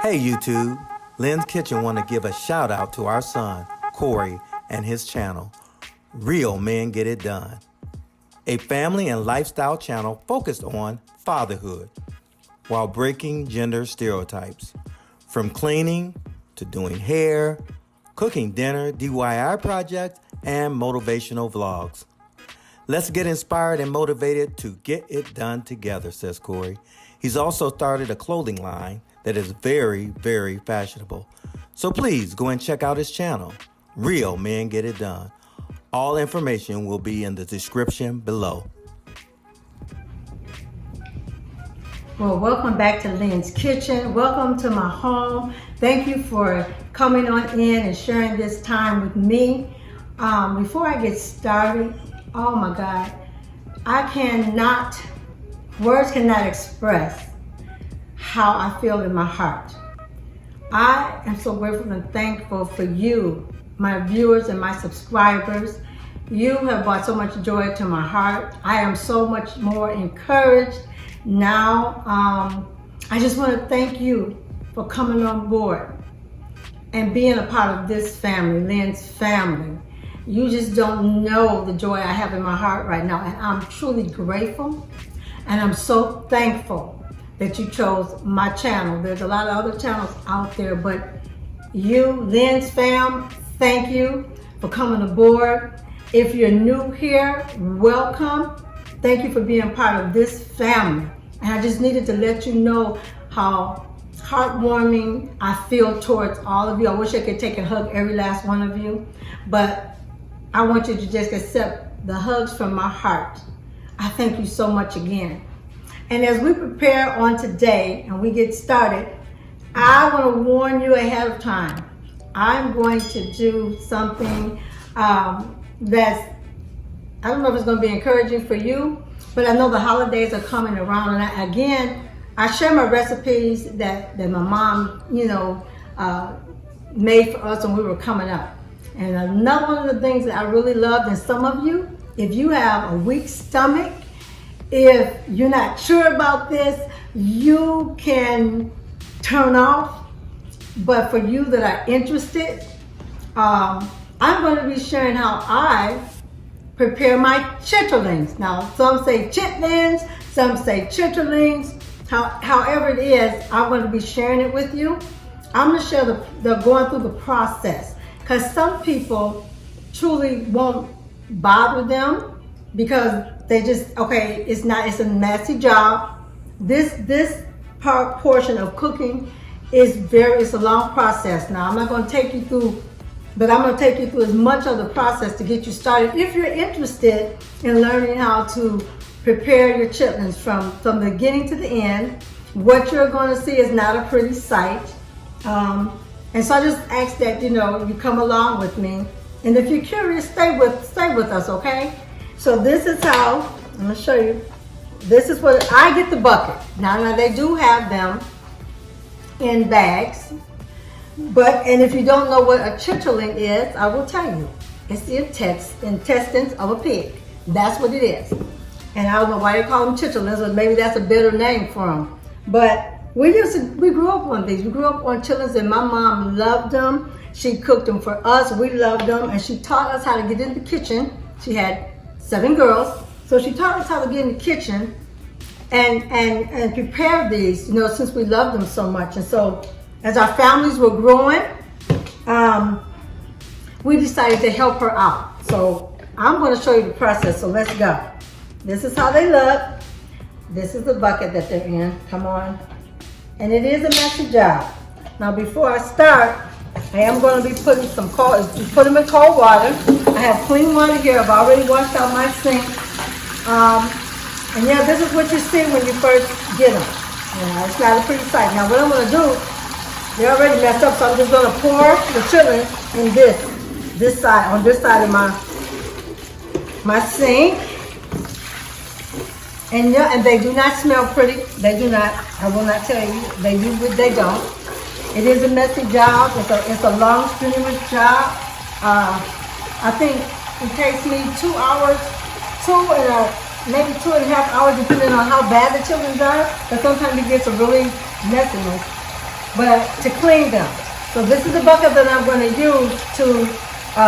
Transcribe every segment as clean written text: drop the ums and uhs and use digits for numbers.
Hey YouTube, Lynnskitchen want to give a shout out to our son, Corey, and his channel, Real Men Get It Done, a family and lifestyle channel focused on fatherhood while breaking gender stereotypes. From cleaning to doing hair, cooking dinner, DIY projects, and motivational vlogs. Let's get inspired and motivated to get it done together, says Corey. He's also started a clothing line that is very, very fashionable. So please go and check out his channel, Real Men Get It Done. All information will be in the description below. Well, welcome back to Lynn's Kitchen. Welcome to my home. Thank you for coming on in and sharing this time with me. Before I get started, oh my God, words cannot express how I feel in my heart. I am so grateful and thankful for you, my viewers and my subscribers. You have brought so much joy to my heart. I am so much more encouraged now. I just want to thank you for coming on board and being a part of this family, Lynn's family. You just don't know the joy I have in my heart right now, and I'm truly grateful, and I'm so thankful that you chose my channel. There's a lot of other channels out there, but you, Lynn's fam, thank you for coming aboard. If you're new here, welcome. Thank you for being part of this family. And I just needed to let you know how heartwarming I feel towards all of you. I wish I could take and hug every last one of you, but I want you to just accept the hugs from my heart. I thank you so much again. And as we prepare on today and we get started, I want to warn you ahead of time. I'm going to do something that's, I don't know if it's going to be encouraging for you, but I know the holidays are coming around. And I share my recipes that my mom, made for us when we were coming up. And another one of the things that I really loved, and some of you, if you have a weak stomach, if you're not sure about this, you can turn off. But for you that are interested, I'm going to be sharing how I prepare my chitterlings. Now, some say chitlins, some say chitterlings. However it is, I'm going to be sharing it with you. I'm going to share the going through the process, because some people truly won't bother them because they just, okay, it's a messy job. This portion of cooking it's a long process. Now, I'm not going to take you through, but I'm going to take you through as much of the process to get you started. If you're interested in learning how to prepare your chitlins from the beginning to the end, what you're going to see is not a pretty sight. And so I just ask that, you come along with me. And if you're curious, stay with us, okay? So this is how, I'm going to show you. This is what, I get the bucket. Now they do have them in bags. And if you don't know what a chitterling is, I will tell you. It's the intestines of a pig. That's what it is. And I don't know why they call them chitterlings, but maybe that's a better name for them. But we grew up on these. We grew up on chitlins, and my mom loved them. She cooked them for us. We loved them, and she taught us how to get in the kitchen. She had 7 girls, so she taught us how to get in the kitchen and prepare these, since we loved them so much. And so as our families were growing, we decided to help her out. So I'm going to show you the process, so let's go. This is how they look. This is the bucket that they're in. Come on. And it is a messy job. Now, before I start, I am going to be putting put them in cold water. I have clean water here. I've already washed out my sink. And yeah, this is what you see when you first get them. It's not a pretty sight. Now, what I'm going to do, they're already messed up, so I'm just going to pour the chitlins in this side, on this side of my sink. And they do not smell pretty. They do not. I will not tell you. They do, but they don't. It is a messy job. It's a long, strenuous job. I think it takes me 2 hours, maybe 2.5 hours, depending on how bad the chitlins are. But sometimes it gets a really messiness. but to clean them. So this is the bucket that I'm going to use to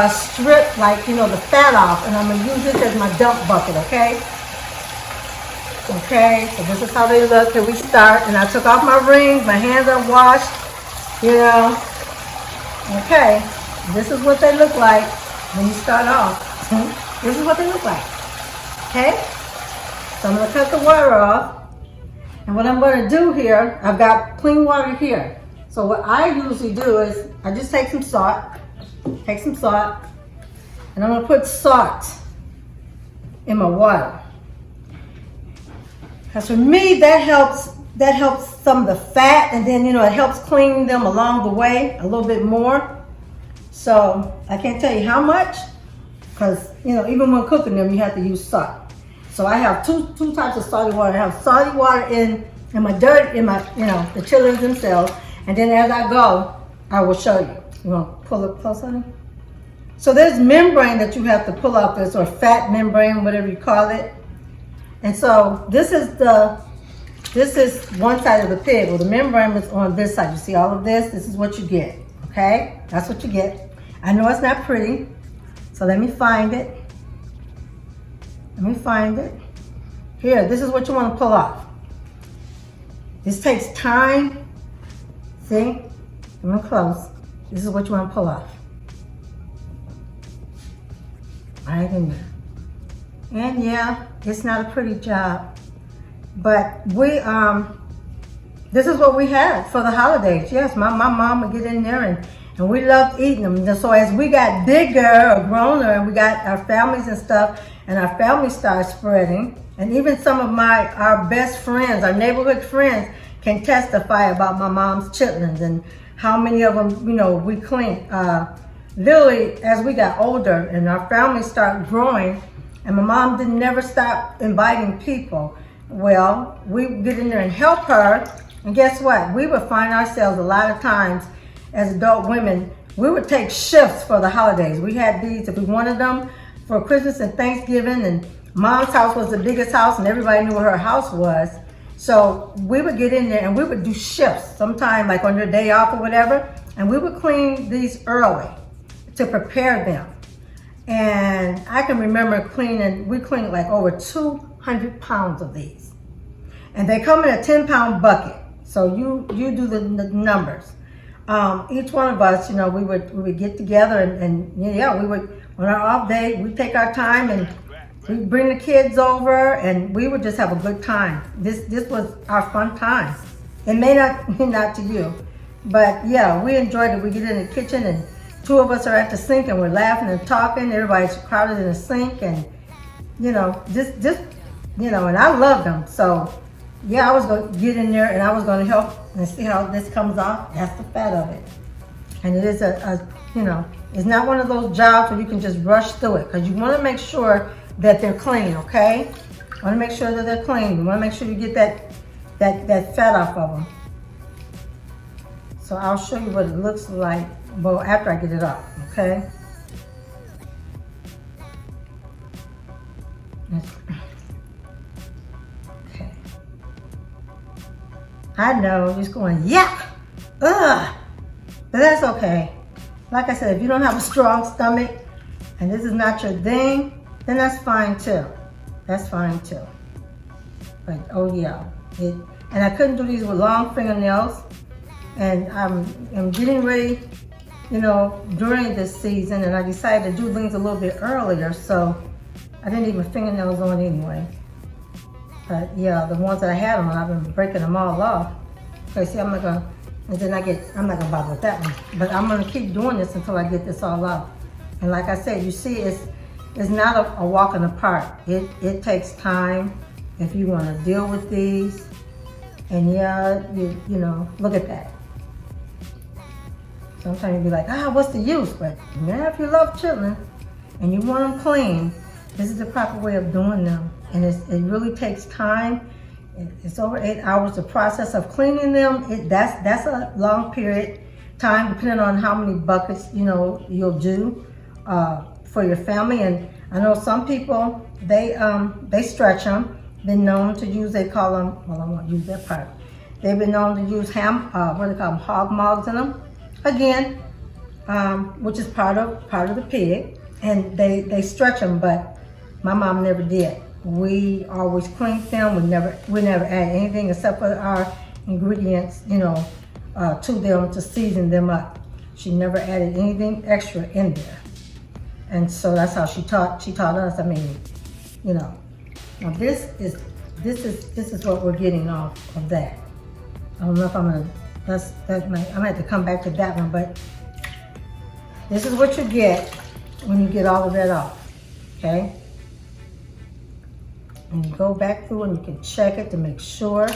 strip, like, the fat off, and I'm going to use this as my dump bucket, okay? Okay, so this is how they look. Here we start, and I took off my rings, my hands are washed, Okay, this is what they look like when you start off. This is what they look like, okay? So I'm going to cut the water off, and what I'm going to do here, I've got clean water here. So what I usually do is I just take some salt, and I'm gonna put salt in my water. Because for me, that helps some of the fat, and then it helps clean them along the way a little bit more. So I can't tell you how much, because even when cooking them, you have to use salt. So I have two types of salty water. I have salty water in my the chitlins themselves. And then as I go, I will show you. You want to pull it close, honey? So there's membrane that you have to pull off this, or fat membrane, whatever you call it. And so this is one side of the pig. Well, the membrane is on this side. You see all of this? This is what you get, okay? That's what you get. I know it's not pretty, so let me find it. Here, this is what you want to pull off. This takes time. See? I'm close. This is what you want to pull off. Right in there. And yeah, it's not a pretty job. But this is what we had for the holidays. Yes, my mom would get in there and we loved eating them. So as we got bigger or growner and we got our families and stuff, and our family started spreading, and even some of our best friends, our neighborhood friends, can testify about my mom's chitlins and how many of them, we cleaned. Literally, as we got older and our family started growing, and my mom didn't never stop inviting people. Well, we would get in there and help her, and guess what? We would find ourselves a lot of times as adult women, we would take shifts for the holidays. We had these, if we wanted them for Christmas and Thanksgiving, and Mom's house was the biggest house and everybody knew where her house was. So we would get in there and we would do shifts, sometime like on your day off or whatever, and we would clean these early to prepare them. And I can remember we cleaned like over 200 pounds of these. And they come in a 10-pound bucket. So you do the numbers. Each one of us, we would get together and we would, on our off day, we'd take our time and we'd bring the kids over and we would just have a good time. This was our fun time. It may not to you, but yeah, we enjoyed it. We get in the kitchen and two of us are at the sink and we're laughing and talking. Everybody's crowded in the sink and, and I love them. So yeah, I was going to get in there and I was going to help and see how this comes off. That's the fat of it. And it is it's not one of those jobs where you can just rush through it, because you want to make sure that they're clean, okay? You want to make sure that they're clean. You want to make sure you get that fat off of them. So I'll show you what it looks like, well, after I get it off, okay? Okay. I know, just going, yuck, ugh, but that's okay. Like I said, if you don't have a strong stomach and this is not your thing, then that's fine too. That's fine too. But oh yeah, and I couldn't do these with long fingernails. And I'm getting ready, during this season, and I decided to do things a little bit earlier, so I didn't leave my fingernails on anyway. But yeah, the ones that I had on, I've been breaking them all off. Okay, see, I'm not gonna bother with that one. But I'm gonna keep doing this until I get this all out. And like I said, you see, it's not a walk in the park. It takes time if you want to deal with these. And yeah, look at that. Sometimes you'll be like, what's the use? But yeah, if you love chitlins and you want them clean, this is the proper way of doing them. And it really takes time. It's over 8 hours. The process of cleaning them, that's a long period time, depending on how many buckets you'll do for your family. And I know some people, they stretch them. Been known to use, they call them, well, I won't use that part. They've been known to use what do they call them, hog mugs in them. Again, which is part of the pig, and they stretch them, but my mom never did. We always cleaned them. We never add anything except for our ingredients, to them to season them up. She never added anything extra in there, and so that's how she taught us. I mean, now this is what we're getting off of that. I don't know if I'm gonna. I'm gonna have to come back to that one, but this is what you get when you get all of that off. Okay, and you go back through and you can check it to make sure.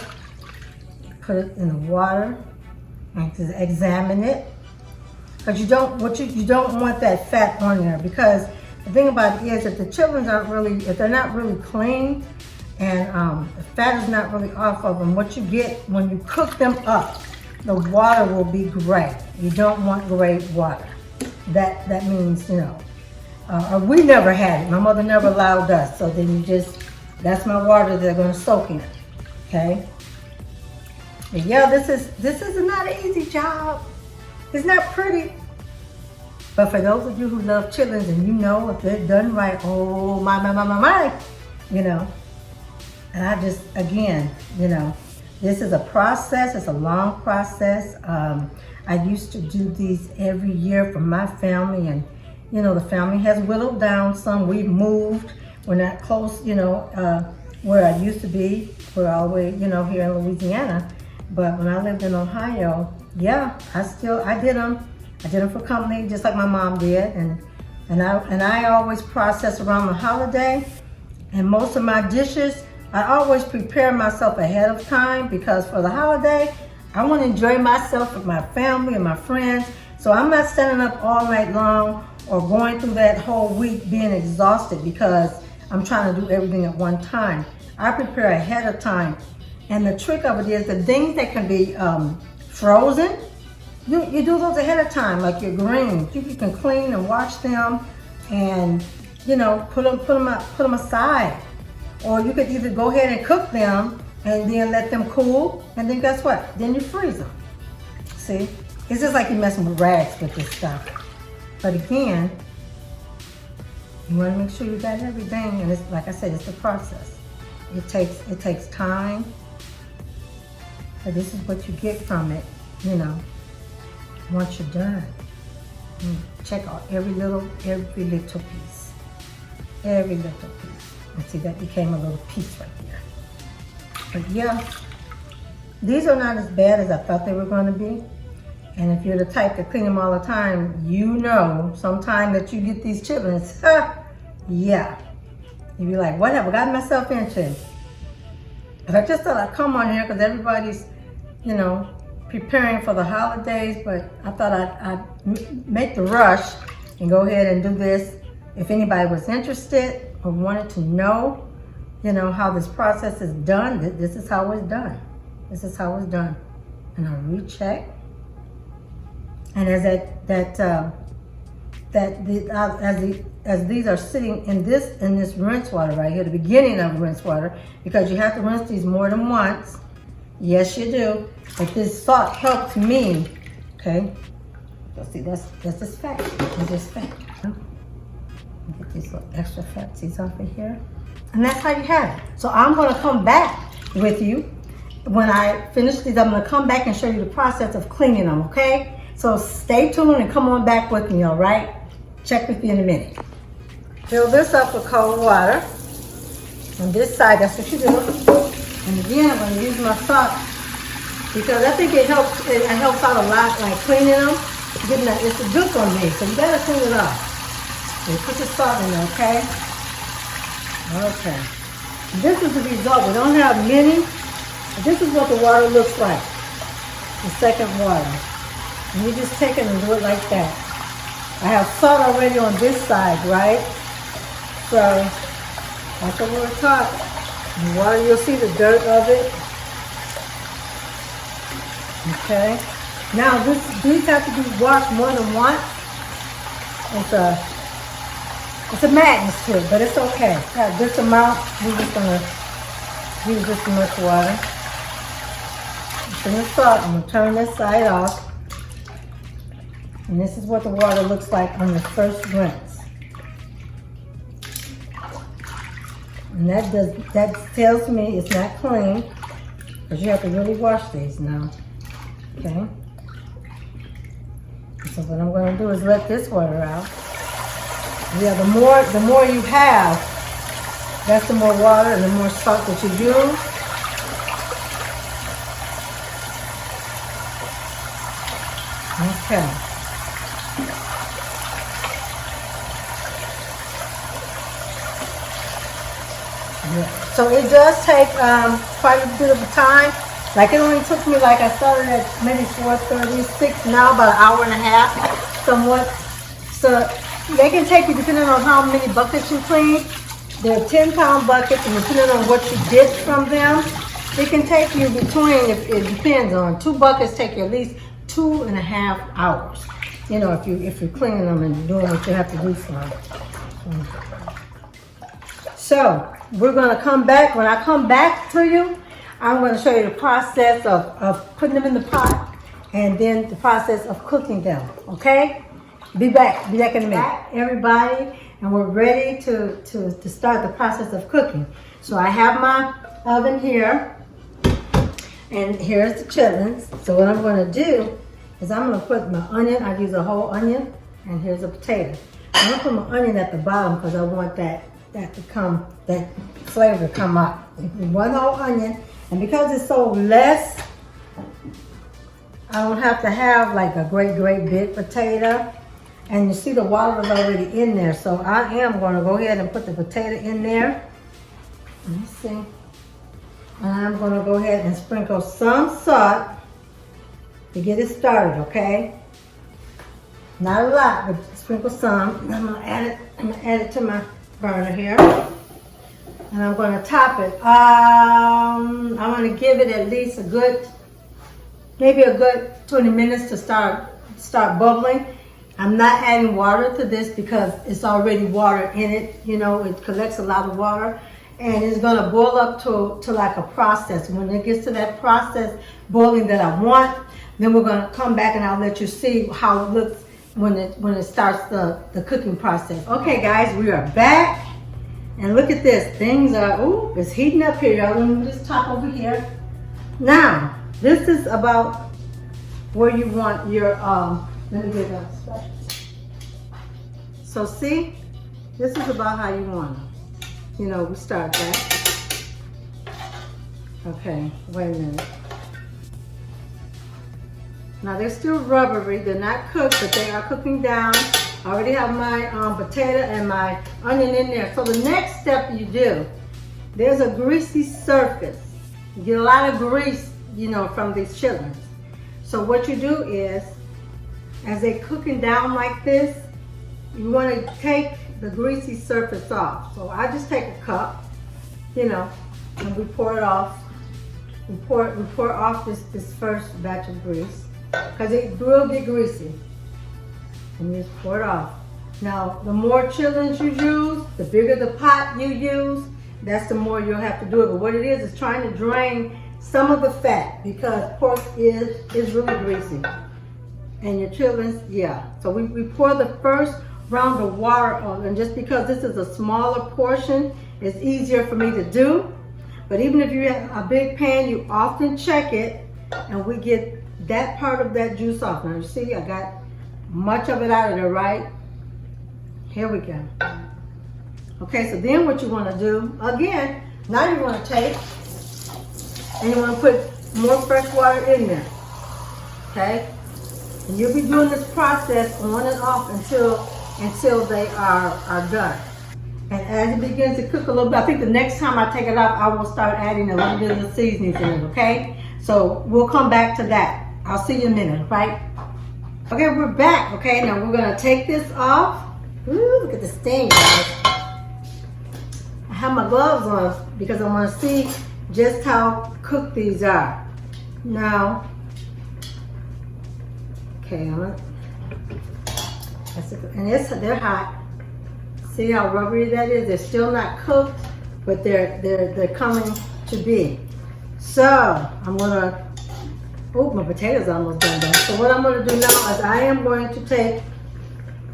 You put it in the water and to examine it. Because you don't want that fat on there, because the thing about it is that the chitlins if they're not really clean and the fat is not really off of them, what you get when you cook them up, the water will be gray. You don't want gray water. That means, we never had it. My mother never allowed us. So then that's my water they're gonna soak in, okay? But yeah, this is not an easy job. It's not pretty. But for those of you who love chitlins and if they're done right, oh my. And I just, again, this is a process. It's a long process. I used to do these every year for my family, and the family has whittled down some. We've moved. We're not close, where I used to be. We're all the way, here in Louisiana. But when I lived in Ohio, yeah, I did them. I did them for company, just like my mom did, and I always process around the holiday. And most of my dishes, I always prepare myself ahead of time, because for the holiday, I want to enjoy myself with my family and my friends. So I'm not standing up all night long or going through that whole week being exhausted because I'm trying to do everything at one time. I prepare ahead of time. And the trick of it is the things that can be frozen, you do those ahead of time, like your greens. You can clean and wash them and, put them aside. Or you could either go ahead and cook them and then let them cool, and then guess what? Then you freeze them. See? It's just like you're messing with rags with this stuff. But again, you want to make sure you got everything, and it's like I said, it's a process. It takes time. But this is what you get from it, once you're done. And check out every little piece. Every little piece. And see, that became a little piece right there. But yeah, these are not as bad as I thought they were going to be. And if you're the type to clean them all the time, sometime that you get these chitlins, yeah. You'll be like, what have I gotten myself into? But I just thought I'd come on here because everybody's, preparing for the holidays, but I thought I'd make the rush and go ahead and do this. If anybody was interested or wanted to know, how this process is done, this is how it's done. This is how it's done. And I recheck. And as these are sitting in this rinse water right here, the beginning of rinse water, because you have to rinse these more than once. Yes, you do. But this salt helps me. Okay. So see, that's just fat. It's just fat. Get these little extra fat seeds off of here, and that's how you have it. So I'm going to come back with you when I finish these. I'm going to come back and show you the process of cleaning them. Okay. So stay tuned and come on back with me. All right. Check with you in a minute. Fill this up with cold water. On this side, that's what you do. And again, I'm going to use my salt because I think it helps out a lot, like cleaning them. It's good for me, so you got to clean it off. So put the salt in there, okay? Okay. This is the result. We don't have many, but this is what the water looks like. The second water. And you just take it and do it like that. I have salt already on this side, right? So that's what we're taught. The water, you'll see the dirt of it. Okay. Now these have to be washed more than once. It's a madness to it, but it's okay. Got this amount. We're just gonna use this much water. in the salt. I'm gonna turn this side off. And this is what the water looks like on the first rinse. And that tells me it's not clean, because you have to really wash these now. Okay. So what I'm going to do is let this water out. Yeah, the more you have, that's the more water and the more salt that you use. Okay. Yeah. So it does take quite a bit of time. Like it only took me, like I started at maybe 4:36, now about an hour and a half, somewhat. So they can take you depending on how many buckets you clean. They're 10-pound buckets, and depending on what you get from them, it can take you between, it depends on, 2 buckets take you at least 2.5 hours. You know, if you're cleaning them and doing what you have to do for them. So we're gonna come back. When I come back to you, I'm going to show you the process of putting them in the pot, and then the process of cooking them, okay? Be back in a minute. Everybody, and we're ready to start the process of cooking. So I have my oven here, and here's the chitlins. So what I'm going to do is I'm going to put my onion. I use a whole onion, and here's a potato. I'm going to put my onion at the bottom because I want that flavor to come up. One whole onion. And because it's so less, I don't have to have like a great big potato. And you see the water is already in there. So I am going to go ahead and put the potato in there. Let me see. And I'm going to go ahead and sprinkle some salt to get it started, okay? Not a lot, but sprinkle some. And I'm going to add it to my burner here. And I'm going to top it. I'm going to give it at least maybe a good 20 minutes to start bubbling. I'm not adding water to this because it's already water in it. You know, it collects a lot of water, and it's going to boil up to like a process. When it gets to that process boiling that I want, then we're going to come back and I'll let you see how it looks when it starts the cooking process. Okay, guys, we are back. And look at this, things are, ooh, it's heating up here, y'all. Let me just top over here. Now, this is about where you want your, let me get that. So see, this is about how you want them. You know, we start that. Okay, wait a minute. Now they're still rubbery, they're not cooked, but they are cooking down. I already have my potato and my onion in there. So the next step you do, there's a greasy surface. You get a lot of grease, you know, from these chitlins. So what you do is, as they're cooking down like this, you want to take the greasy surface off. So I just take a cup, you know, and we pour it off. We pour off this first batch of grease, because it will get greasy. And you just pour it off. Now, the more chitlins you use, the bigger the pot you use, that's the more you'll have to do it. But what it is trying to drain some of the fat, because pork is really greasy. And your chitlins, yeah. So we pour the first round of water on, and just because this is a smaller portion, it's easier for me to do. But even if you have a big pan, you often check it, and we get that part of that juice off. Now you see, I got much of it out of there, right? Here we go. Okay, so then what you want to do, again, now you want to take and you want to put more fresh water in there. Okay? And you'll be doing this process on and off until they are done. And as it begins to cook a little bit, I think the next time I take it off, I will start adding a little bit of the seasonings in it, okay? So we'll come back to that. I'll see you in a minute, right? Okay, we're back. Okay, now we're gonna take this off. Ooh, look at the stain, guys. I have my gloves on because I want to see just how cooked these are. Now, okay, and they're hot. See how rubbery that is? They're still not cooked, but they're coming to be. So I'm gonna Oh, my potatoes are almost done though. So what I'm going to do now is I am going to take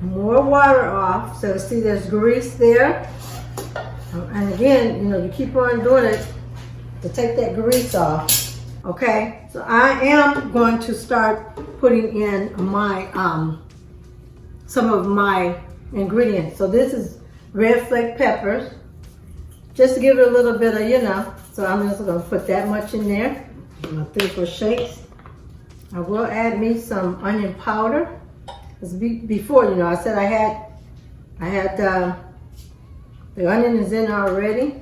more water off. So see there's grease there. And again, you know, you keep on doing it to take that grease off. Okay, so I am going to start putting in my some of my ingredients. So this is red flake peppers, just to give it a little bit of, you know. So I'm just going to put that much in there. 3-4 shakes. I will add me some onion powder. Because before, you know, I said I had the onion is in already.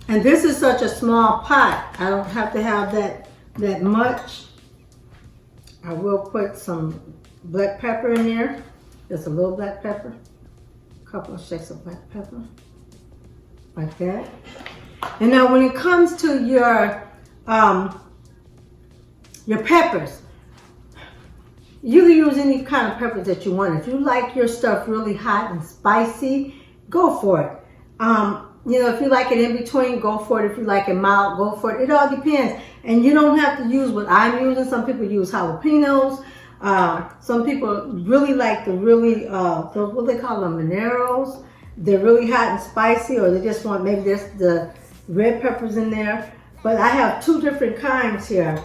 And this is such a small pot. I don't have to have that much. I will put some black pepper in there. Just a little black pepper. A couple of shakes of black pepper. Like that. And now when it comes to your peppers, you can use any kind of peppers that you want. If you like your stuff really hot and spicy, go for it. You know, if you like it in between, go for it. If you like it mild, go for it. It all depends. And you don't have to use what I'm using. Some people use jalapenos. Some people really like the really, what they call them, habaneros. They're really hot and spicy, or they just want maybe just the red peppers in there. But I have 2 different kinds here.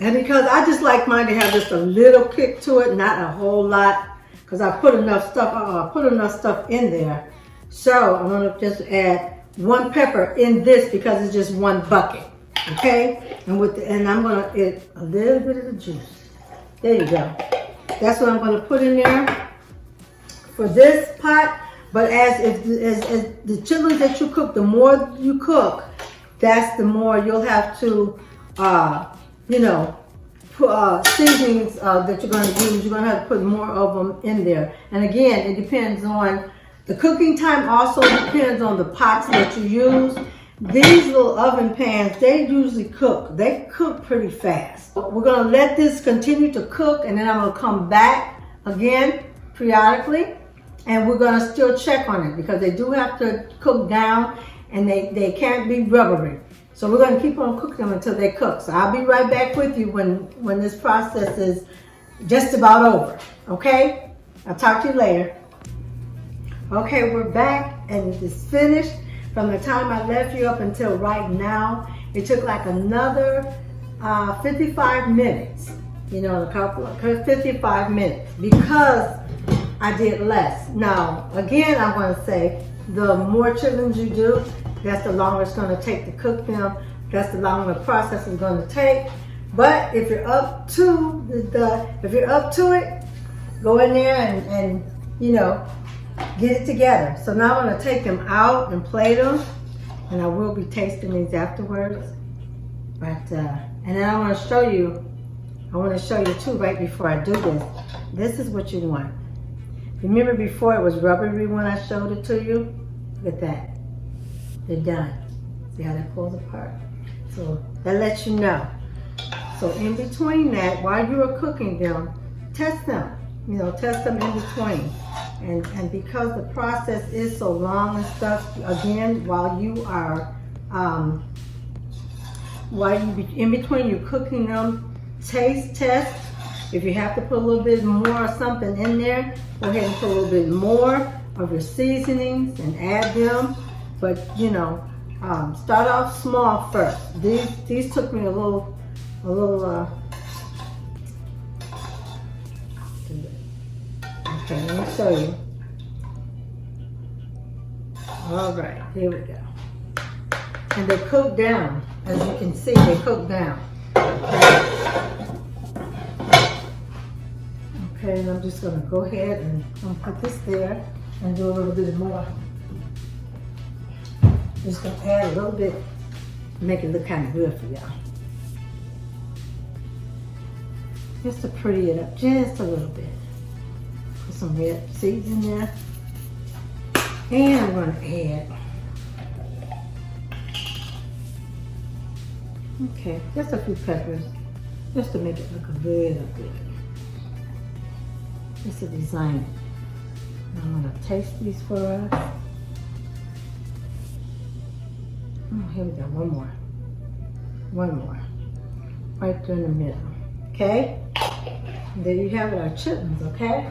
And because I just like mine to have just a little kick to it, not a whole lot, because I put enough stuff in there. So I'm gonna just add 1 pepper in this because it's just 1 bucket, okay? And I'm gonna add a little bit of the juice. There you go. That's what I'm gonna put in there for this pot. But as the chitlins that you cook, the more you cook, that's the more you'll have to, you know, seasonings that you're going to use. You're going to have to put more of them in there. And again, it depends on the cooking time. Also depends on the pots that you use. These little oven pans, they usually cook. They cook pretty fast. We're going to let this continue to cook, and then I'm going to come back again periodically. And we're going to still check on it because they do have to cook down, and they can't be rubbery. So we're going to keep on cooking them until they cook. So I'll be right back with you when this process is just about over. Okay? I'll talk to you later. Okay, we're back and it's finished. From the time I left you up until right now, it took like another 55 minutes. You know, 55 minutes because I did less. Now, again, I'm going to say the more chitlins you do, that's the longer it's going to take to cook them. That's the longer the process is going to take. But if you're up to it, go in there and you know, get it together. So now I'm going to take them out and plate them, and I will be tasting these afterwards. But and then I want to show you too right before I do this. This is what you want. Remember before it was rubbery when I showed it to you? Look at that. They're done. See how that pulls apart? So that lets you know. So in between that, while you are cooking them, test them. You know, test them in between. And because the process is so long and stuff, again, while you are, in between you're cooking them, taste test. If you have to put a little bit more or something in there, go ahead and put a little bit more of your seasonings and add them. But you know, start off small first. These took me a little. Okay, let me show you. All right, here we go. And they cook down, as you can see. They cook down. Okay, and I'm just gonna go ahead and put this there and do a little bit more. Just gonna add a little bit, make it look kind of good for y'all. Just to pretty it up just a little bit. Put some red seeds in there. And I'm gonna add, okay, just a few peppers, just to make it look a little good. Just to design it. I'm gonna taste these for us. Oh, here we go, one more. right there in the middle. Okay? And there you have it, our chitlins, okay?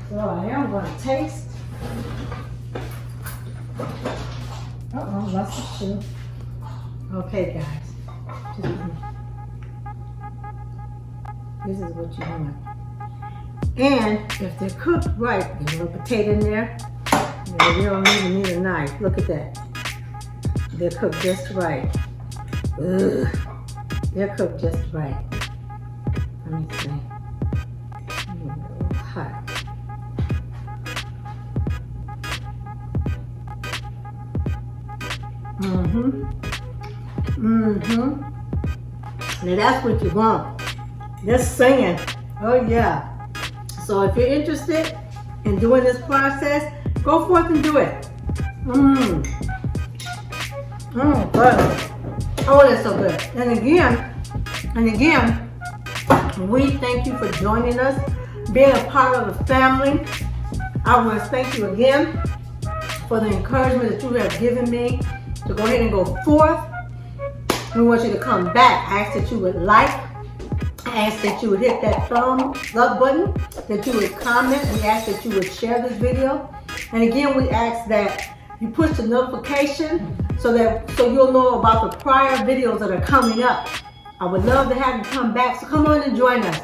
So I am going to taste. Uh-oh, lost the shoe. Okay, guys. This is what you want. And if they're cooked right, there's a little potato in there. You don't even need a knife. Look at that. They're cooked just right. Ugh. They're cooked just right. Let me see. A little hot. Now that's what you want. They're singing. Oh yeah. So if you're interested in doing this process, go forth and do it. Good. Oh, that's so good. And again, we thank you for joining us, being a part of the family. I want to thank you again for the encouragement that you have given me to go ahead and go forth. We want you to come back. I ask that you would like. I ask that you would hit that thumbs up button, that you would comment. We ask that you would share this video. And again, we ask that you push the notification so you'll know about the prior videos that are coming up. I would love to have you come back, so come on and join us.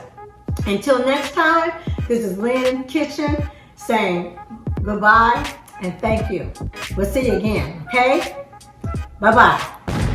Until next time, this is Lynnskitchen saying goodbye and thank you. We'll see you again, okay? Bye-bye.